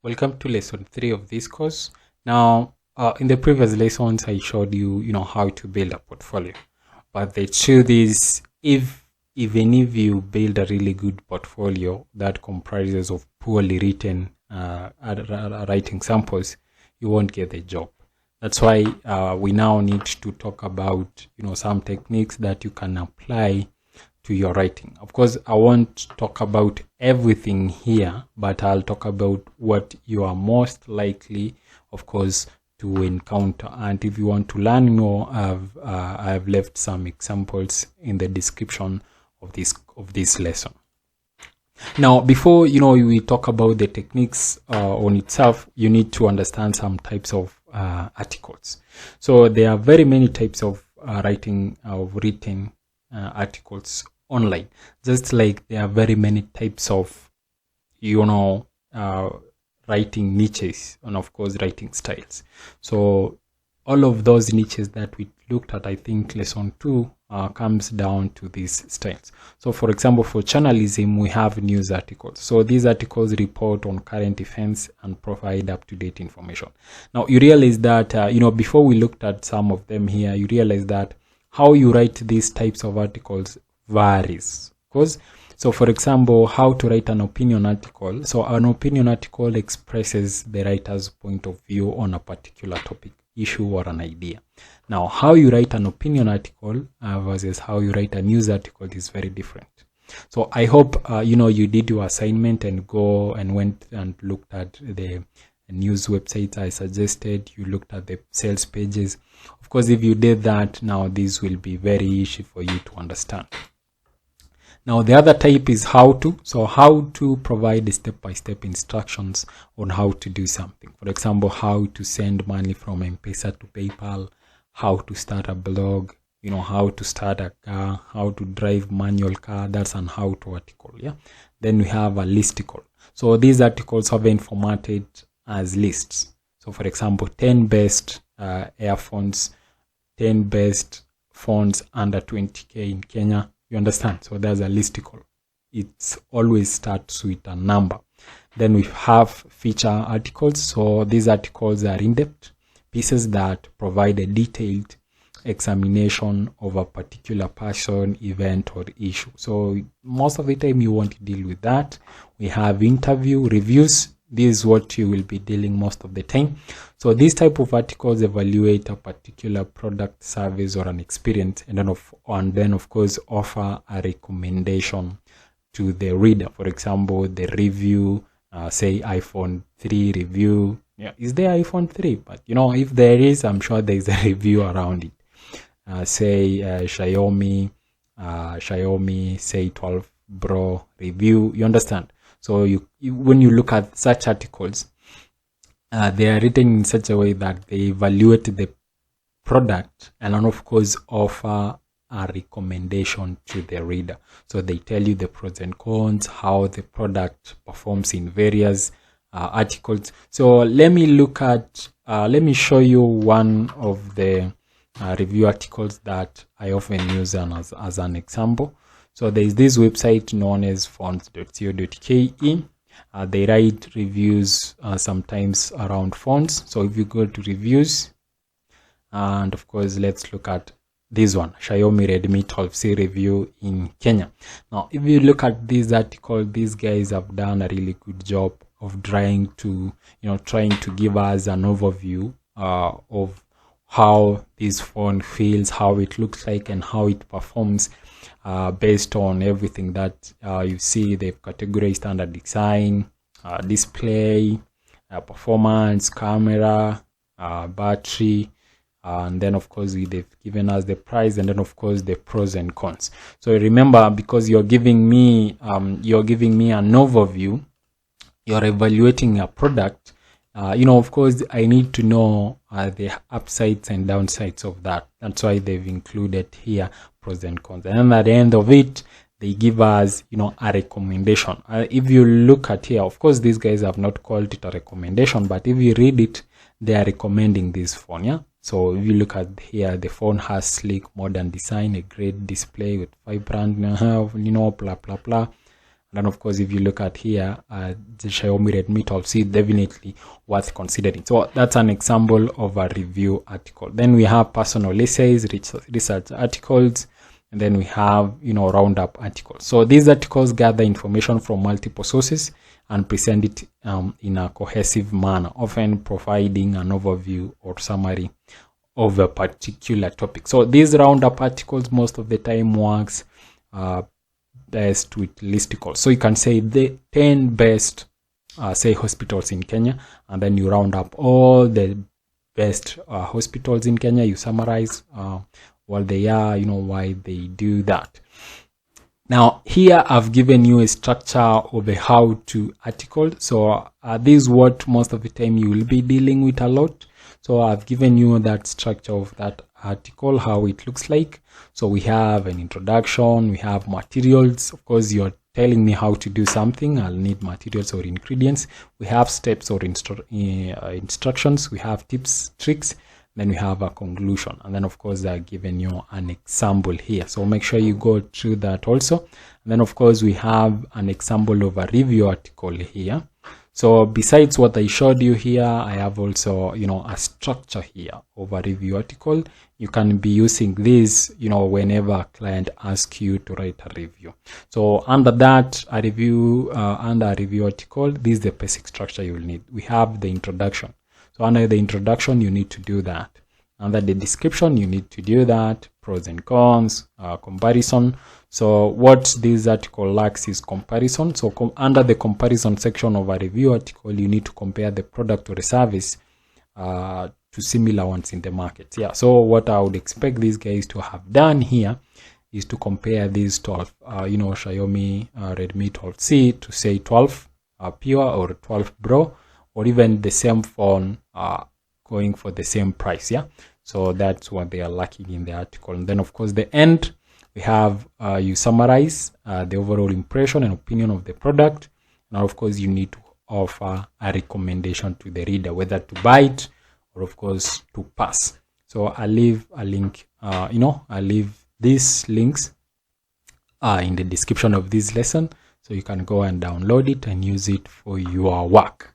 Welcome to lesson 3 of this course. Now, in the previous lessons, I showed you, how to build a portfolio. But the truth is, even if you build a really good portfolio that comprises of poorly written writing samples, you won't get the job. That's why we now need to talk about, some techniques that you can apply to your writing. Of course, I won't talk about everything here, but I'll talk about what you are most likely, of course, to encounter. And if you want to learn more, I've left some examples in the description of this lesson. Now, before we talk about the techniques on itself, you need to understand some types of articles. So there are very many types of written articles online, just like there are very many types of writing niches and of course writing styles. So all of those niches that we looked at, I think lesson 2 comes down to these styles. So for example, for journalism, we have news articles. So these articles report on current events and provide up-to-date information. Now you realize that before we looked at some of them here, you realize that how you write these types of articles varies. So for example, how to write an opinion article. So an opinion article expresses the writer's point of view on a particular topic, issue, or an idea. Now, how you write an opinion article versus how you write a news article is very different. So I hope you did your assignment and went and looked at the news websites I suggested. You looked at the sales pages. Of course, if you did that, now this will be very easy for you to understand. Now, the other type is how to. So how to provide step-by-step instructions on how to do something. For example, how to send money from M-Pesa to PayPal, how to start a blog, how to start a car, how to drive manual car. That's an how to article. Yeah. Then we have a listicle. So these articles have been formatted as lists. So for example, 10 best earphones, 10 best phones under 20k in Kenya. You understand? So there's a listicle. It always starts with a number. Then we have feature articles. So these articles are in-depth pieces that provide a detailed examination of a particular person, event, or issue. So most of the time you want to deal with that. We have interview, reviews. This is what you will be dealing most of the time. So these type of articles evaluate a particular product, service, or an experience, and then of course offer a recommendation to the reader. For example, the review, say iPhone 3 review. Yeah, is there iPhone 3? But if there is, I'm sure there is a review around it. Say Xiaomi say 12 Pro review. You understand? So when you look at such articles, they are written in such a way that they evaluate the product and then of course offer a recommendation to the reader. So they tell you the pros and cons, how the product performs in various articles. So let me show you one of the review articles that I often use as an example. So there is this website known as fonts.co.ke. They write reviews sometimes around fonts. So if you go to reviews, and of course, let's look at this one, Xiaomi Redmi 12C review in Kenya. Now, if you look at this article, these guys have done a really good job of trying to give us an overview of how this phone feels, how it looks like, and how it performs. Based on everything that you see. They've categorized standard design, display, performance, camera, battery, and then of course they've given us the price, and then of course the pros and cons. So remember, because you're giving me an overview, you're evaluating a product, of course I need to know the upsides and downsides of that. That's why they've included here pros and cons, and then at the end of it they give us a recommendation. If you look at here, of course these guys have not called it a recommendation, but if you read it, they are recommending this phone. Yeah. So if you look at here, the phone has sleek modern design, a great display with vibrant blah blah blah, And then of course, if you look at here, the Xiaomi Redmi 12C, definitely worth considering. So that's an example of a review article. Then we have personal essays, research articles, and then we have, roundup articles. So these articles gather information from multiple sources and present it in a cohesive manner, often providing an overview or summary of a particular topic. So these roundup articles most of the time works best with listicles. So you can say the 10 best say hospitals in Kenya, and then you round up all the best hospitals in Kenya. You summarize what they are, why they do that. Now here I've given you a structure of a how-to article. So this is what most of the time you will be dealing with a lot. So I've given you that structure of that article, how it looks like. So we have an introduction, we have materials. Of course, you're telling me how to do something. I'll need materials or ingredients. We have steps or instructions. We have tips, tricks. Then we have a conclusion. And then, of course, I've given you an example here. So make sure you go through that also. And then, of course, we have an example of a review article here. So besides what I showed you here, I have also, a structure here of a review article. You can be using this, whenever a client asks you to write a review. So under that, under a review article, this is the basic structure you will need. We have the introduction. So under the introduction, you need to do that. Under the description, you need to do that. Pros and cons, comparison. So what this article lacks is comparison. So under the comparison section of a review article, you need to compare the product or the service to similar ones in the market. Yeah. So what I would expect these guys to have done here is to compare these 12, Xiaomi Redmi 12C to say 12 Pure or 12 Pro, or even the same phone going for the same price. Yeah. So that's what they are lacking in the article. And then of course the end, we have you summarize the overall impression and opinion of the product. Now of course you need to offer a recommendation to the reader, whether to buy it or of course to pass. So I'll leave a link, I'll leave these links in the description of this lesson, so you can go and download it and use it for your work.